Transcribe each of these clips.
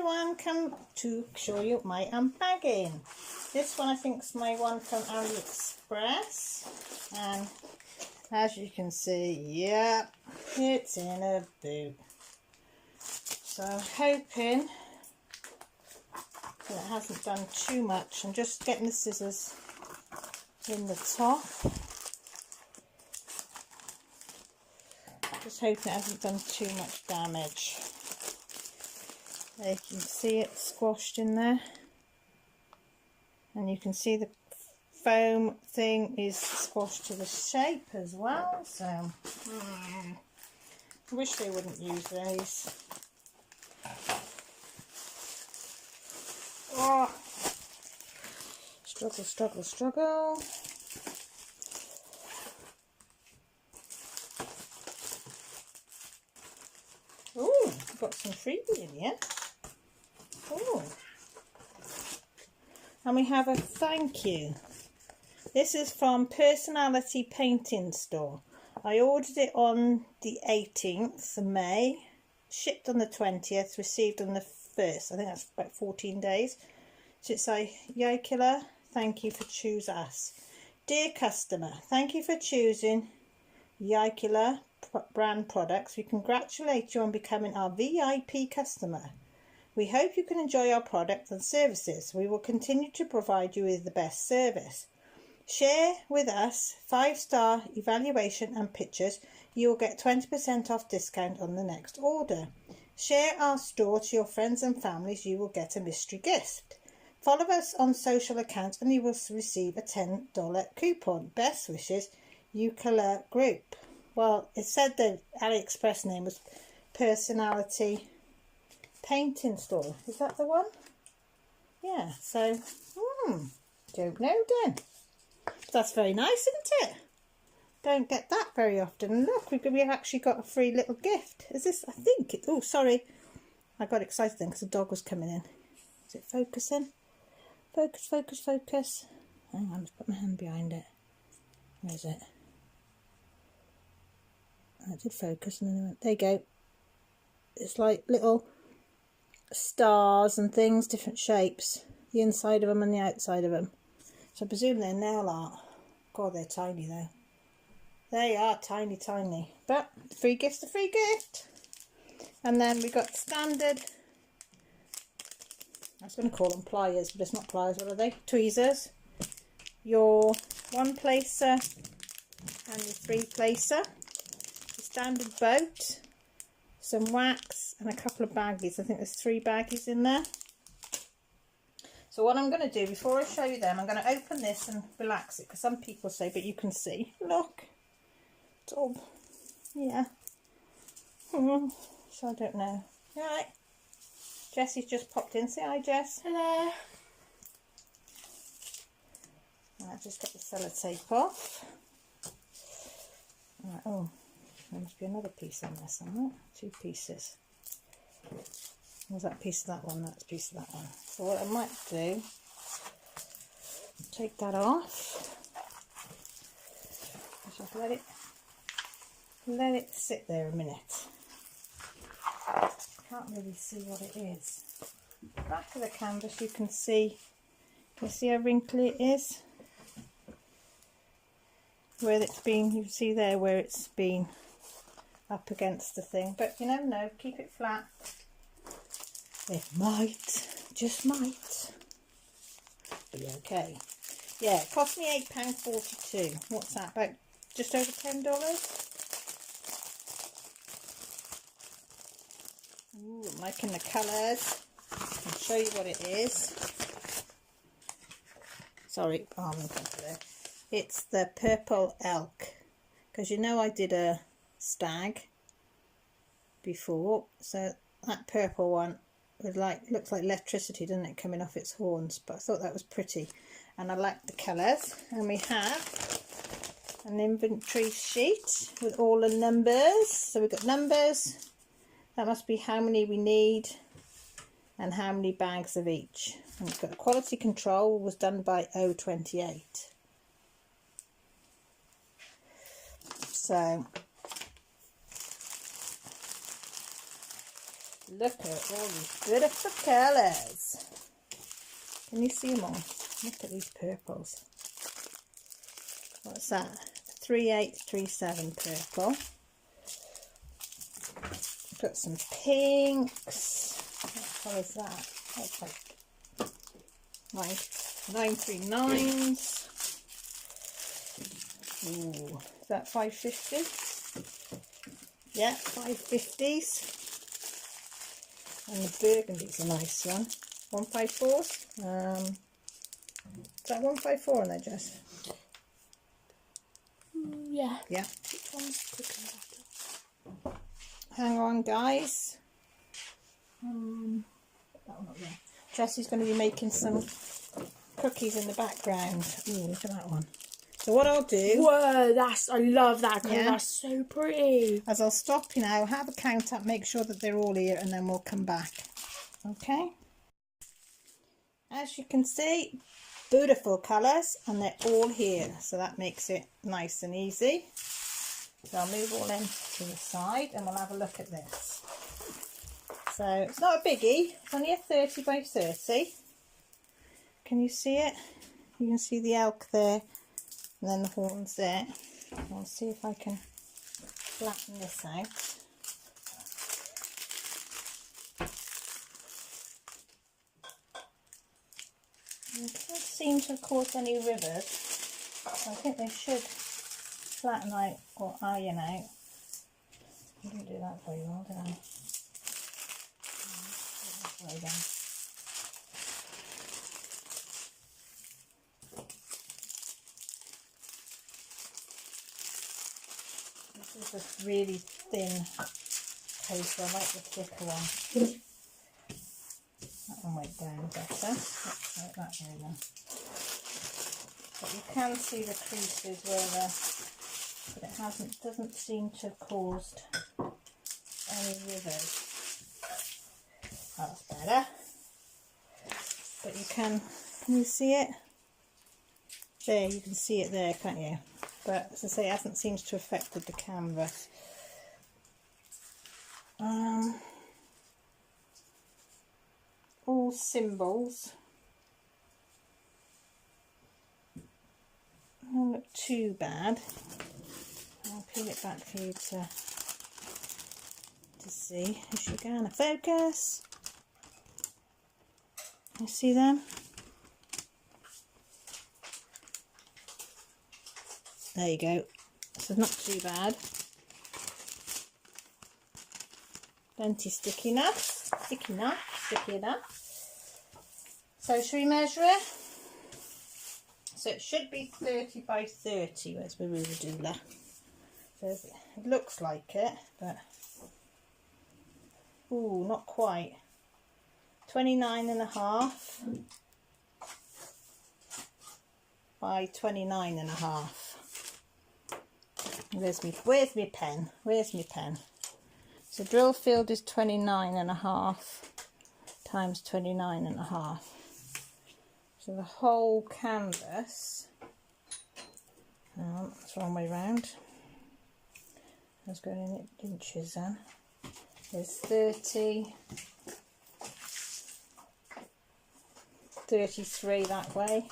everyone, come to show you my unbagging. This one I think is my one from AliExpress, and as you can see, yeah, it's in a boot. So I'm hoping that it hasn't done too much. I'm just getting the scissors in the top. Just hoping it hasn't done too much damage. There you can see it squashed in there, and you can see the foam thing is squashed to the shape as well. So I wish they wouldn't use these. Oh, struggle, struggle, struggle. Oh, got some freebie in here. Oh, and we have a thank you. This is from Personality Painting Store. I ordered it on the 18th of May, shipped on the 20th, received on the 1st. I think that's about 14 days. So it's like, YIKELA, thank you for choosing us. Dear customer, thank you for choosing YIKELA brand products. We congratulate you on becoming our VIP customer. We hope you can enjoy our products and services. We will continue to provide you with the best service. Share with us 5-star evaluation and pictures. You will get 20% off discount on the next order. Share our store to your friends and families. You will get a mystery gift. Follow us on social accounts and you will receive a $10 coupon. Best wishes, YIKELA Group. Well, it said the AliExpress name was Personality Painting Store. Is that the one? Yeah, so, don't know then. That's very nice, isn't it? Don't get that very often. And look, we've actually got a free little gift. Is this, I think it, oh, sorry. I got excited then because the dog was coming in. Is it focusing? Focus, focus, focus. Hang on, let's put my hand behind it. Where is it? I did focus and then it went, there you go. It's like little stars and things, different shapes. The inside of them and the outside of them. So I presume they're nail art. God, they're tiny though. They are tiny, tiny. But the free gift's a free gift. And then we got standard, I was going to call them pliers, but it's not pliers, what are they? Tweezers. Your 1-placer and your 3-placer. The standard boat. Some wax and a couple of baggies. I think there's 3 baggies in there. So what I'm going to do, before I show you them, I'm going to open this and relax it, because some people say, but you can see, look, it's all, yeah, so I don't know. Alright, Jessie's just popped in, say hi Jess. Hello. And I'll just get the sellotape off. Right, oh, there must be another piece in there somewhere, 2 pieces. Was that piece of that one? That's a piece of that one. So what I might do, take that off. Just let it sit there a minute. Can't really see what it is. Back of the canvas, you can see how wrinkly it is. Where it's been, you can see there where it's been up against the thing. But you never know. Keep it flat. It might, just might, be okay. Yeah, it cost me £8.42. What's that, about just over $10? Ooh, I'm liking the colours. I'll show you what it is. Sorry, arm in front of there. It's the purple elk. Because you know I did a stag before, so that purple one looks like electricity, doesn't it, coming off its horns, but I thought that was pretty and I like the colours. And we have an inventory sheet with all the numbers. So we've got numbers, that must be how many we need and how many bags of each. And we've got quality control was done by 028. So Look at all these beautiful colours. Can you see them all? Look at these purples. What's that? 3837 purple. Got some pinks. What colour is that? That's like 939s. Ooh, is that 550? Yeah, 550s. And the burgundy's a nice one. 154s. Is that 154 on there, Jess? Yeah. Yeah. Which one's quicker? Hang on, guys. That one up there. Jessie's going to be making some cookies in the background. Ooh, look at that one. So what I'll do... Whoa, I love that colour. Yeah. That's so pretty. As I'll stop you now, have a count up, make sure that they're all here, and then we'll come back. Okay? As you can see, beautiful colours, and they're all here. So that makes it nice and easy. So I'll move all in to the side, and we'll have a look at this. So it's not a biggie. It's only a 30 by 30. Can you see it? You can see the elk there. And then the horns there. I'll see if I can flatten this out. It doesn't seem to have caused any rivers. So I think they should flatten out or iron out. I didn't do that very well, did I? Way down. This is a really thin paper. I like the thicker one. That one went down better. Let's like that there then. But you can see the creases where but it doesn't seem to have caused any rivers. That's better. But you can you see it? There, you can see it there, can't you? But as I say, it hasn't seemed to have affected the canvas. All symbols. Don't look too bad. I'll peel it back for you to see. Is she going to focus? You see them? There you go. So not too bad. Plenty sticky enough. Sticky enough. So should we measure it? So it should be 30 by 30. Where's my ruler doula? So it looks like it, but ooh, not quite. 29.5 by 29.5. Where's my pen? Where's my pen? So drill field is 29.5 times 29.5. So the whole canvas, that's the wrong way round. I was going in inches then. There's 33 that way.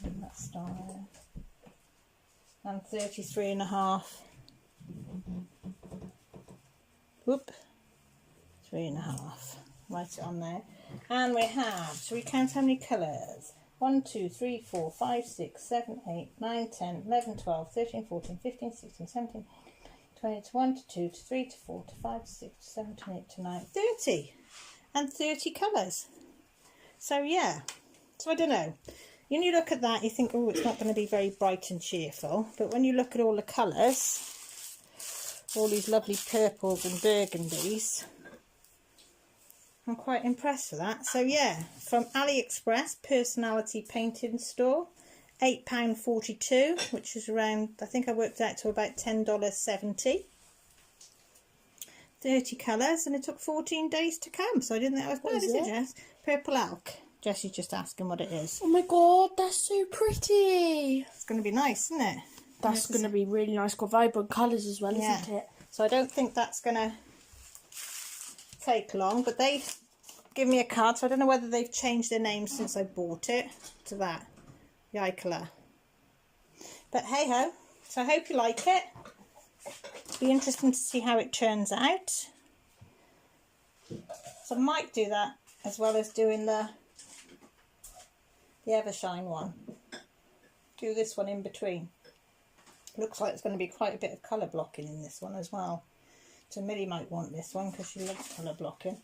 And that's down there. And 33.5. Whoop. 3.5. Write it on there. And we have, so we count how many colours? 1, 2, 3, 4, 5, 6, 7, 8, 9, 10, 11, 12, 13, 14, 15, 16, 17, 20, to 1, to 2, to 3, to 4, to 5, to 6, to 7, to 8, to 9, 30. And 30 colours. So yeah, so I don't know. When you look at that, you think, oh, it's not going to be very bright and cheerful. But when you look at all the colours, all these lovely purples and burgundies, I'm quite impressed with that. So yeah, from AliExpress, Personality Painting Store, £8.42, which is around, I think I worked out to about $10.70. 30 colours, and it took 14 days to come, so I didn't think that was bad, is it, Jess? Purple elk. Jessie's just asking what it is. Oh my god, that's so pretty. It's going to be nice, isn't it? That's going to be really nice. Got vibrant colours as well, yeah. isn't it? So I don't think that's going to take long, but they give me a card, so I don't know whether they've changed their name since I bought it to that, YIKELA. But hey ho, so I hope you like it. It'll be interesting to see how it turns out. So I might do that as well as doing the Evershine one. Do this one in between. Looks like it's going to be quite a bit of colour blocking in this one as well. So Millie might want this one because she loves colour blocking.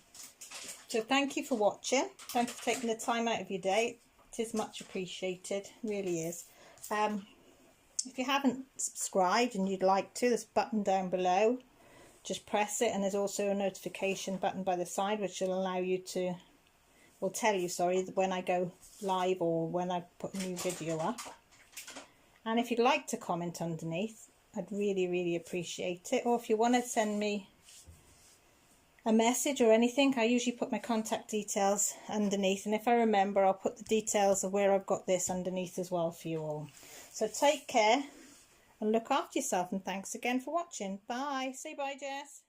So thank you for watching. Thank you for taking the time out of your day. It is much appreciated, really is. If you haven't subscribed and you'd like to, there's a button down below. Just press it, and there's also a notification button by the side which will allow you to, will tell you, sorry, when I go live or when I put a new video up. And if you'd like to comment underneath, I'd really appreciate it. Or if you want to send me a message or anything, I usually put my contact details underneath, and if I remember, I'll put the details of where I've got this underneath as well for you all. So take care and look after yourself, and thanks again for watching. Bye. Say bye, Jess.